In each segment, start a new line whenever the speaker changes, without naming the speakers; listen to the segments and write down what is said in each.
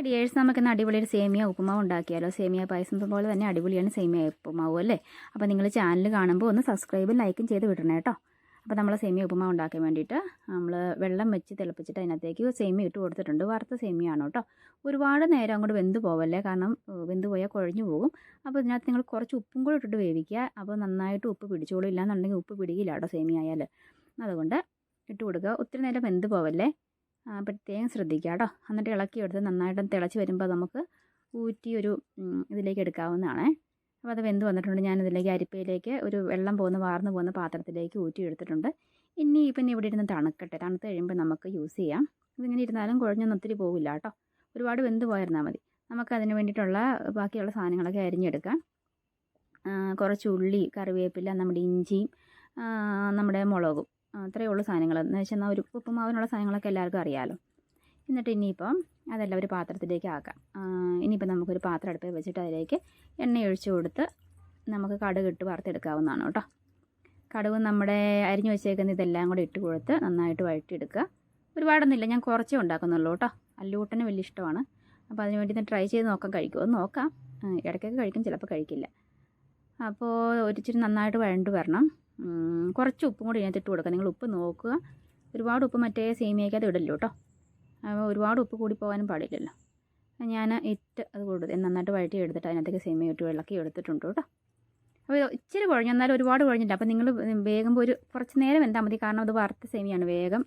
Dears നമുക്കിന്ന് അടിപൊളി ഒരു സേമിയ ഉപ്പുമാവ് ഉണ്ടാക്കിയാലോ. സേമിയ പായസം പോലെ തന്നെ അടിപൊളിയാണ് സേമിയ ഉപ്പുമാവ് അല്ലേ. അപ്പോൾ നിങ്ങൾ ചാനൽ കാണുമ്പോൾ ഒന്ന് സബ്സ്ക്രൈബും ലൈക്കും ചെയ്ത് വിടണേ കേട്ടോ. അപ്പോൾ നമ്മൾ സേമിയ ഉപ്പുമാവ് ഉണ്ടാക്കാൻ വേണ്ടിയിട്ട് നമ്മൾ വെള്ളം വെച്ച് തിളപ്പിച്ചിട്ട് അതിനകത്തേക്ക് സേമിയ ഇട്ട് കൊടുത്തിട്ടുണ്ട്. വറുത്ത സേമിയാണ് കേട്ടോ. ഒരുപാട് നേരം അങ്ങോട്ട് വെന്ത് പോവല്ലേ, കാരണം വെന്ത് പോയാൽ കുഴഞ്ഞു പോകും. അപ്പോൾ ഇതിനകത്ത് നിങ്ങൾ കുറച്ച് ഉപ്പും കൂടി ഇട്ടിട്ട് വേവിക്കുക. അപ്പോൾ നന്നായിട്ട് ഉപ്പ് പിടിച്ചോളും. ഇല്ലാന്നുണ്ടെങ്കിൽ ഉപ്പ് പിടിക്കില്ല കേട്ടോ സേമിയ ആയാൽ. അതുകൊണ്ട് ഇട്ട് കൊടുക്കുക. ഒത്തിരി നേരം വെന്ത് പോവല്ലേ, പ്രത്യേകം ശ്രദ്ധിക്കുക കേട്ടോ. എന്നിട്ട് ഇളക്കി എടുത്ത് നന്നായിട്ട് തിളച്ച് വരുമ്പോൾ നമുക്ക് ഊറ്റി ഒരു ഇതിലേക്ക് എടുക്കാവുന്നതാണ്. അപ്പോൾ അത് വെന്ത് വന്നിട്ടുണ്ട്. ഞാനിതിലേക്ക് അരിപ്പയിലേക്ക് ഒരു വെള്ളം വാർന്നു പോകുന്ന പാത്രത്തിലേക്ക് ഊറ്റി എടുത്തിട്ടുണ്ട്. ഇനി പിന്നെ ഇവിടെ ഇരുന്ന് തണുക്കട്ടെ. തണുത്ത് കഴിയുമ്പോൾ നമുക്ക് യൂസ് ചെയ്യാം. ഇതിങ്ങനെ ഇരുന്നാലും കുഴഞ്ഞൊന്നും ഒത്തിരി പോവില്ല കേട്ടോ. ഒരുപാട് വെന്ത് പോയിരുന്നാൽ മതി. നമുക്ക് അതിന് വേണ്ടിയിട്ടുള്ള ബാക്കിയുള്ള സാധനങ്ങളൊക്കെ അരിഞ്ഞെടുക്കാം. കുറച്ച് ഉള്ളി, കറിവേപ്പില, നമ്മുടെ ഇഞ്ചിയും നമ്മുടെ മുളകും, അത്രയേ ഉള്ളൂ സാധനങ്ങൾ. എന്ന് വെച്ചാൽ ഒരു ഉപ്പുമാവിനുള്ള സാധനങ്ങളൊക്കെ എല്ലാവർക്കും അറിയാമല്ലോ. എന്നിട്ട് ഇനിയിപ്പം അതെല്ലാം ഒരു പാത്രത്തിലേക്ക് ആക്കാം. ഇനിയിപ്പോൾ നമുക്കൊരു പാത്രം അടുപ്പിൽ വെച്ചിട്ട് അതിലേക്ക് എണ്ണ ഒഴിച്ച് കൊടുത്ത് നമുക്ക് കടുക് ഇട്ട് വറുത്തെടുക്കാവുന്നതാണ് കേട്ടോ. കടുക് നമ്മുടെ അരിഞ്ഞു വെച്ചേക്കുന്ന ഇതെല്ലാം കൂടെ ഇട്ട് കൊടുത്ത് നന്നായിട്ട് വഴറ്റിയെടുക്കുക. ഒരുപാടൊന്നുമില്ല, ഞാൻ കുറച്ചേ ഉണ്ടാക്കുന്നുള്ളൂ കേട്ടോ. അല്ലൂട്ടന് വലിയ ഇഷ്ടമാണ്. അപ്പോൾ അതിന് വേണ്ടി ട്രൈ ചെയ്ത് നോക്കാം. നോക്കാം, ഇടയ്ക്കൊക്കെ കഴിക്കും, ചിലപ്പോൾ കഴിക്കില്ല. അപ്പോൾ ഒരിച്ചിരി നന്നായിട്ട് വഴണ്ട് വരണം. കുറച്ച് ഉപ്പും കൂടി ഇതിനകത്ത് ഇട്ട് കൊടുക്കുക. നിങ്ങൾ ഉപ്പ് നോക്കുക. ഒരുപാട് ഉപ്പ് മറ്റേ സേമിയയ്ക്കകത്ത് ഇടല്ലോ കേട്ടോ. ഒരുപാട് ഉപ്പ് കൂടി പോകാനും പാടില്ലല്ലോ. ഞാൻ അത് കൊടുത്ത് നന്നായിട്ട് വഴറ്റി എടുത്തിട്ട് അതിനകത്തേക്ക് സേമിയ ഇട്ട് ഇളക്കി എടുത്തിട്ടുണ്ട് കേട്ടോ. അപ്പോൾ ഇച്ചിരി കുഴഞ്ഞു, എന്നാലും ഒരുപാട് കുഴഞ്ഞില്ല. അപ്പോൾ നിങ്ങൾ വേഗം കുറച്ച് നേരം വെന്താൽ മതി, കാരണം അത് വറുത്ത സേമിയാണ്. വേഗം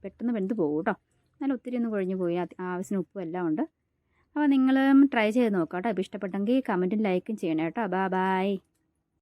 പെട്ടെന്ന് വെന്ത് പോകും കേട്ടോ. എന്നാലും ഒത്തിരി ഒന്ന് കുഴഞ്ഞു പോയി. ആവശ്യത്തിന് ഉപ്പും എല്ലാം ഉണ്ട്. അപ്പോൾ നിങ്ങൾ ട്രൈ ചെയ്ത് നോക്കാം കേട്ടോ. അപ്പോൾ ഇഷ്ടപ്പെട്ടെങ്കിൽ കമൻറ്റും ലൈക്കും ചെയ്യണം കേട്ടോ. ബൈ.